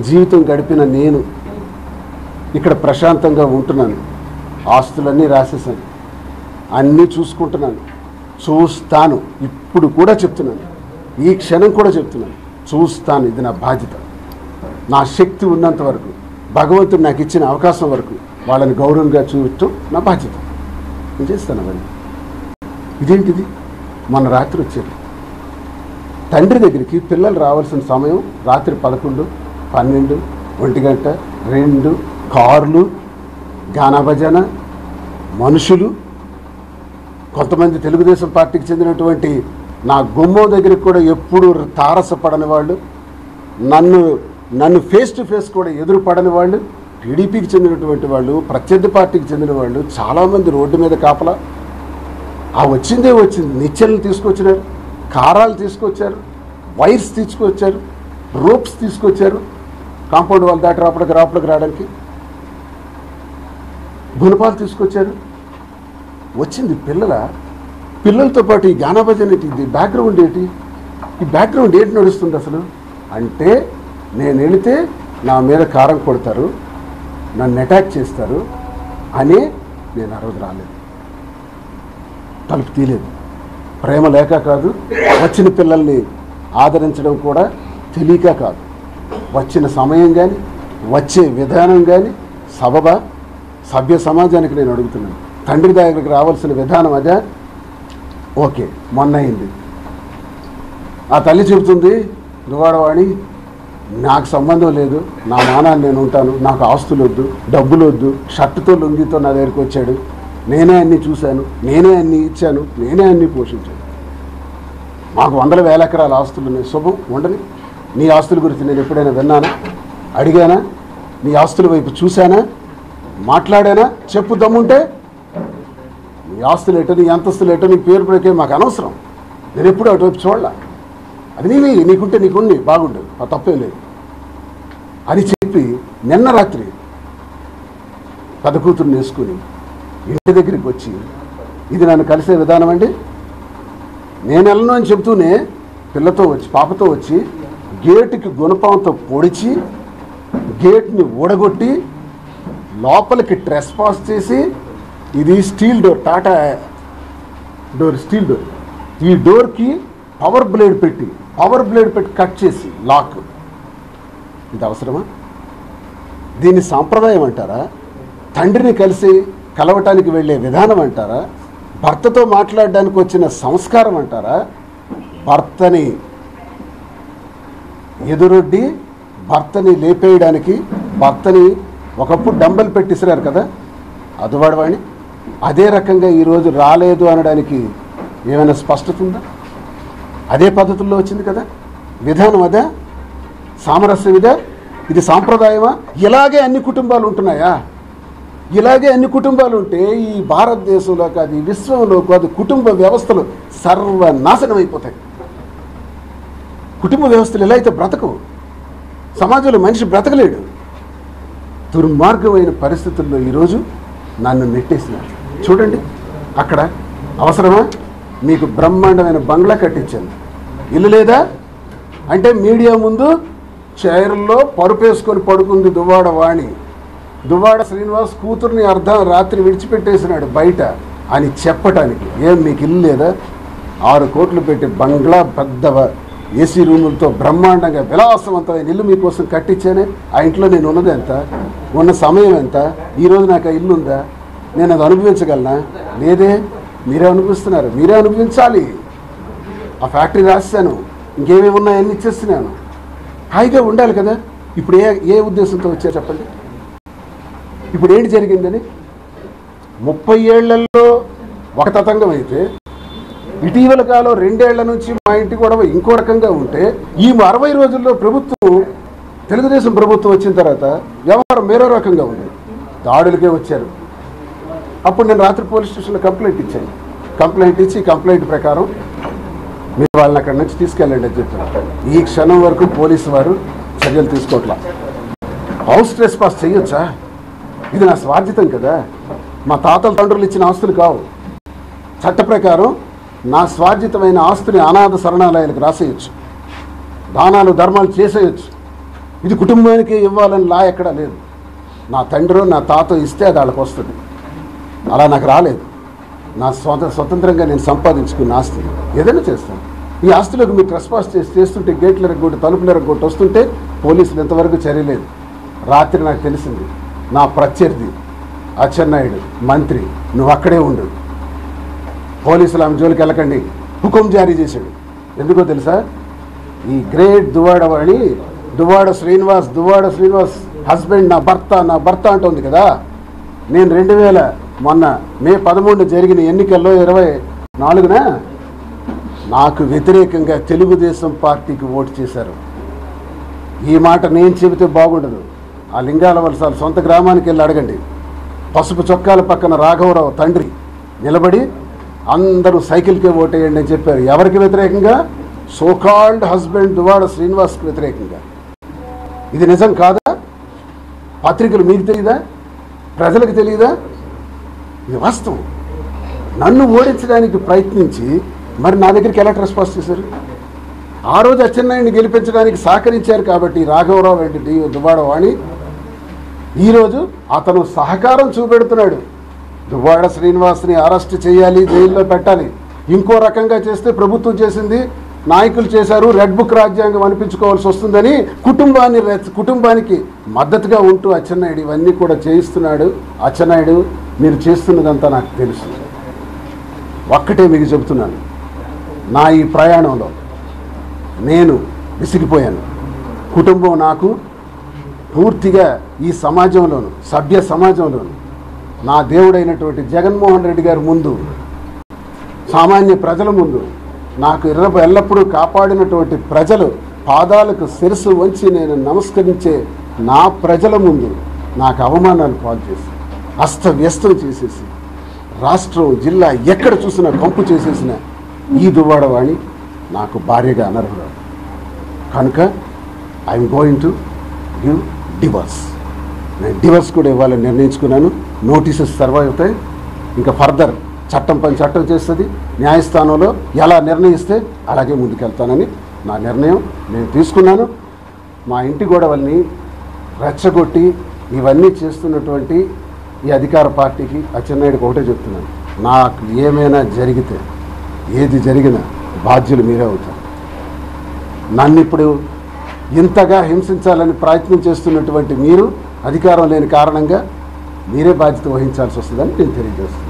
జీవితం గడిపిన నేను ఇక్కడ ప్రశాంతంగా ఉంటున్నాను. ఆస్తులన్నీ రాసేసాను, అన్నీ చూసుకుంటున్నాను, చూస్తాను. ఇప్పుడు కూడా చెప్తున్నాను, ఈ క్షణం కూడా చెప్తున్నాను, చూస్తాను. ఇది నా బాధ్యత. నా శక్తి ఉన్నంత వరకు, భగవంతుడు నాకు ఇచ్చిన అవకాశం వరకు వాళ్ళని గౌరవంగా చూడటం నా బాధ్యత. నేను చేస్తాను అవన్నీ. ఇదేంటిది? మొన్న రాత్రి వచ్చారు తండ్రి దగ్గరికి. పిల్లలు రావాల్సిన సమయం రాత్రి 11, 12, 1 గంట, 2 కార్లు, గానా భజన, మనుషులు. కొంతమంది తెలుగుదేశం పార్టీకి చెందినటువంటి నా గుమ్మం దగ్గరికి కూడా ఎప్పుడు తారసపడని వాళ్ళు, నన్ను ఫేస్ టు ఫేస్ కూడా ఎదురుపడని వాళ్ళు, టీడీపీకి చెందినటువంటి వాళ్ళు, ప్రత్యర్థి పార్టీకి చెందిన వాళ్ళు చాలామంది రోడ్డు మీద కాపలా. ఆ వచ్చిందే వచ్చింది. నిచ్చెనలు తీసుకొచ్చినారు, కారాలు తీసుకొచ్చారు, వైర్స్ తీసుకొచ్చారు, రోప్స్ తీసుకొచ్చారు, కాంపౌండ్ వాళ్ళు దాటి రాపడికి రావడానికి గుణపాలు తీసుకొచ్చారు. వచ్చింది పిల్లలతో పాటు ఈ గానా భజన ఏంటి? ఇది బ్యాక్గ్రౌండ్ ఏంటి? ఈ బ్యాక్గ్రౌండ్ ఏంటి నడుస్తుంది అసలు? అంటే నేను వెళితే నా మీద కారం కొడతారు, నన్ను అటాక్ చేస్తారు అని నేను ఆ రోజు రాలేదు, తలుపు తీయలేదు. ప్రేమ లేక కాదు, వచ్చిన పిల్లల్ని ఆదరించడం కూడా తెలియక కాదు. వచ్చిన సమయం కానీ, వచ్చే విధానం కానీ సభ్య సమాజానికి నేను అడుగుతున్నాను. తండ్రి దగ్గరికి రావాల్సిన విధానం అదే. ఓకే, మొన్న అయింది. ఆ తల్లి చెబుతుంది, దువాడవాణి నాకు సంబంధం లేదు, నా మానాన్ని నేను ఉంటాను, నాకు ఆస్తులు వద్దు, డబ్బులు వద్దు, షర్టుతో లుంగితో నా దగ్గరికి వచ్చాడు, నేనే అన్నీ చూశాను, నేనే అన్నీ ఇచ్చాను, నేనే అన్నీ పోషించాను. మాకు 100,000 ఎకరాల ఆస్తులు ఉన్నాయి. శుభం ఉండని. నీ ఆస్తుల గురించి నేను ఎప్పుడైనా విన్నానా? అడిగానా? నీ ఆస్తుల వైపు చూశానా? మాట్లాడానా? చెప్పు దమ్ముంటే. నీ ఆస్తులు ఎటో, నీ అంతస్తులు ఎటో, నీ పేరు ప్రకే మాకు అనవసరం. నేను ఎప్పుడు అటువైపు చూడలే. అది నీకుంటే నీకుండి బాగుండదు, ఆ తప్పే లేదు అని చెప్పి నిన్న రాత్రి పెద్ద కూతురుని వేసుకుని ఇంటి దగ్గరికి వచ్చి, ఇది నన్ను కలిసే విధానం అండి, నేను వెళ్ళను అని చెబుతూనే పాపతో వచ్చి గేటుకి గుణపంతో పొడిచి గేట్ని ఊడగొట్టి లోపలికి ట్రెస్ పాస్ చేసి, ఇది steel door, Tata door, steel door, ఈ డోర్కి పవర్ బ్లేడ్ పెట్టి కట్ చేసి లాక్. ఇది అవసరమా? దీన్ని సాంప్రదాయం అంటారా? తండ్రిని కలవటానికి వెళ్ళే విధానం అంటారా? భర్తతో మాట్లాడడానికి వచ్చిన సంస్కారం అంటారా? భర్తని ఎదురొడ్డి భర్తని లేపేయడానికి, భర్తని ఒకప్పుడు డంబెల్ పెట్టిసినారు కదా అదువాడవాణి, అదే రకంగా ఈరోజు రాలేదు అనడానికి ఏమైనా స్పష్టత ఉందా? అదే పద్ధతుల్లో వచ్చింది కదా విధానం. అదా సామరస్యం? ఇదా? ఇది సాంప్రదాయమా? ఇలాగే అన్ని కుటుంబాలు ఉంటున్నాయా? ఇలాగే అన్ని కుటుంబాలు ఉంటే ఈ భారతదేశంలో కాదు, ఈ విశ్వంలో కాదు, కుటుంబ వ్యవస్థలు సర్వనాశనం అయిపోతాయి. కుటుంబ వ్యవస్థలు ఎలా అయితే బ్రతకవు, సమాజంలో మనిషి బ్రతకలేడు. దుర్మార్గమైన పరిస్థితుల్లో ఈరోజు నన్ను నెట్టేసినారు. చూడండి, అక్కడ అవసరమా? మీకు బ్రహ్మాండమైన బంగ్లా కట్టించాను, ఇల్లు లేదా అంటే మీడియా ముందు చైర్లో పరుపేసుకొని పడుకుంది దువ్వాడ శ్రీనివాస్ కూతుర్ని రాత్రి విడిచిపెట్టేసినాడు బయట అని చెప్పటానికి. ఏం మీకు ఇల్లు లేదా? 6 కోట్లు పెట్టి బంగ్లా, పెద్ద ఏసీ రూములతో బ్రహ్మాండంగా విలాసవంతమైన ఇల్లు మీకోసం కట్టించానే. ఆ ఇంట్లో నేను ఉన్నది ఎంత, ఉన్న సమయం ఎంత, ఈరోజు నాకు ఆ ఇల్లు ఉందా? నేను అది అనుభవించగలనా? లేదే. మీరే అనుభవిస్తున్నారు, మీరే అనుభవించాలి. ఆ ఫ్యాక్టరీ రాశాను, ఇంకేమేమి ఉన్నాయన్నీ ఇచ్చేస్తున్నాను, హాయిగా ఉండాలి కదా. ఇప్పుడు ఏ ఉద్దేశంతో వచ్చారు చెప్పండి? ఇప్పుడు ఏంటి జరిగిందని? 30 ఏళ్లలో ఒక తతంగం అయితే, ఇటీవల కాలం 2 ఏళ్ల నుంచి మా ఇంటి గొడవ ఇంకో రకంగా ఉంటే, ఈ 60 రోజుల్లో తెలుగుదేశం ప్రభుత్వం వచ్చిన తర్వాత వ్యవహారం వేరే రకంగా ఉంది. దాడులకే వచ్చారు. అప్పుడు నేను రాత్రి పోలీస్ స్టేషన్లో కంప్లైంట్ ఇచ్చాను. కంప్లైంట్ ప్రకారం మీరు వాళ్ళని అక్కడి నుంచి తీసుకెళ్ళండి అని చెప్పారు. ఈ క్షణం వరకు పోలీసు వారు చర్యలు తీసుకోవట్లా. హౌస్ ట్రెస్ పాస్ చేయొచ్చా? ఇది నా స్వార్జితం కదా, మా తాతల తండ్రులు ఇచ్చిన ఆస్తులు కావు. చట్ట ప్రకారం నా స్వార్జితమైన ఆస్తుని అనాథ శరణాలయాలకు రాసేయచ్చు, దానాలు ధర్మాలు చేసేయచ్చు. ఇది కుటుంబానికి ఇవ్వాలని లా ఎక్కడా లేదు. నా తండ్రి నా తాత ఇస్తే అది వాళ్ళకి వస్తుంది. అలా నాకు రాలేదు. నా స్వతంత్రంగా నేను సంపాదించుకున్న ఆస్తి ఏదైనా చేస్తాను. ఈ ఆస్తిలోకి మీరు ట్రెస్పాస్ చేస్తుంటే గేట్లు ఎరగొట్టి తలుపులు ఎరగొట్టి వస్తుంటే పోలీసులు ఎంతవరకు చర్యలేదు. రాత్రి నాకు తెలిసింది నా ప్రత్యర్థి అచ్చెన్నాయుడు మంత్రి నువ్వు అక్కడే ఉండు, పోలీసులు ఆమె జోలికి వెళ్ళకండి హుకుం జారీ చేశాడు. ఎందుకో తెలుసా? ఈ గ్రేట్ దువ్వాడ శ్రీనివాస్ హస్బెండ్ నా భర్త అంటుంది కదా. నేను 2000 మొన్న మే 13 జరిగిన ఎన్నికల్లో 24న నాకు వ్యతిరేకంగా తెలుగుదేశం పార్టీకి ఓటు చేశారు. ఈ మాట నేను చెబితే బాగుండదు. ఆ లింగాల వలసాల సొంత గ్రామానికి వెళ్ళి అడగండి. పసుపు చొక్కాల పక్కన రాఘవరావు తండ్రి నిలబడి అందరూ సైకిల్కే ఓటేయండి అని చెప్పారు. ఎవరికి వ్యతిరేకంగా? సోకాల్డ్ హస్బెండ్ దువ్వాడ శ్రీనివాస్కి వ్యతిరేకంగా. ఇది నిజం కాదా? పత్రికలు మీకు తెలియదా? ప్రజలకు తెలియదా? ఇది వాస్తవం. నన్ను ఓడించడానికి ప్రయత్నించి మరి నా దగ్గరికి ఎలా ట్రెస్పాస్ చేశారు? ఆ రోజు అచ్చెన్నాయుడిని గెలిపించడానికి సహకరించారు కాబట్టి రాఘవరావు అండ్ దువ్వాడ వాణి ఈరోజు అతను సహకారం చూపెడుతున్నాడు. దువ్వాడ శ్రీనివాస్ని అరెస్ట్ చేయాలి, జైల్లో పెట్టాలి. ఇంకో రకంగా చేస్తే ప్రభుత్వం చేసింది, నాయకులు చేశారు, రెడ్ బుక్ రాజ్యాంగం అనిపించుకోవాల్సి వస్తుందని కుటుంబానికి మద్దతుగా ఉంటూ అచ్చెన్నాయుడు ఇవన్నీ కూడా చేయిస్తున్నాడు. అచ్చెన్నాయుడు మీరు చేస్తున్నదంతా నాకు తెలుసు. ఒక్కటే మీకు చెబుతున్నాను, నా ఈ ప్రయాణంలో నేను విసిగిపోయాను. కుటుంబం నాకు పూర్తిగా ఈ సమాజంలోను సభ్య సమాజంలోను నా దేవుడైనటువంటి జగన్మోహన్ రెడ్డి గారి ముందు, సామాన్య ప్రజల ముందు, నాకు ఎల్లప్పుడూ కాపాడినటువంటి ప్రజలు పాదాలకు శిరస్సు వంచి నేను నమస్కరించే నా ప్రజల ముందు నాకు అవమానాలు పాలు చేసి అస్తవ్యస్తం చేసేసి రాష్ట్రం జిల్లా ఎక్కడ చూసినా కంపు చేసేసిన ఈ దువ్వాడ వాణి నాకు భార్యగా అనర్హురాలు. కనుక I'm going to give divorce. నేను డివోర్స్ కూడా ఇవ్వాలని నిర్ణయించుకున్నాను. నోటీసెస్ సర్వ్ అవుతాయి. ఇంకా ఫర్దర్ చట్టం పని చట్టం చేస్తుంది. న్యాయస్థానంలో ఎలా నిర్ణయిస్తే అలాగే ముందుకెళ్తానని నా నిర్ణయం నేను తీసుకున్నాను. మా ఇంటి గొడవల్ని రెచ్చగొట్టి ఇవన్నీ చేస్తున్నటువంటి ఈ అధికార పార్టీకి అచ్చెన్నాయుడికి ఒకటే చెప్తున్నాను, నాకు ఏమైనా జరిగితే ఏది జరిగినా బాధ్యులు మీరే అవుతారు. నన్ను ఇప్పుడు ఇంతగా హింసించాలని ప్రయత్నం చేస్తున్నటువంటి మీరు అధికారం లేని కారణంగా మీరే బాధ్యత వహించాల్సి వస్తుందని నేను తెలియజేస్తున్నాను.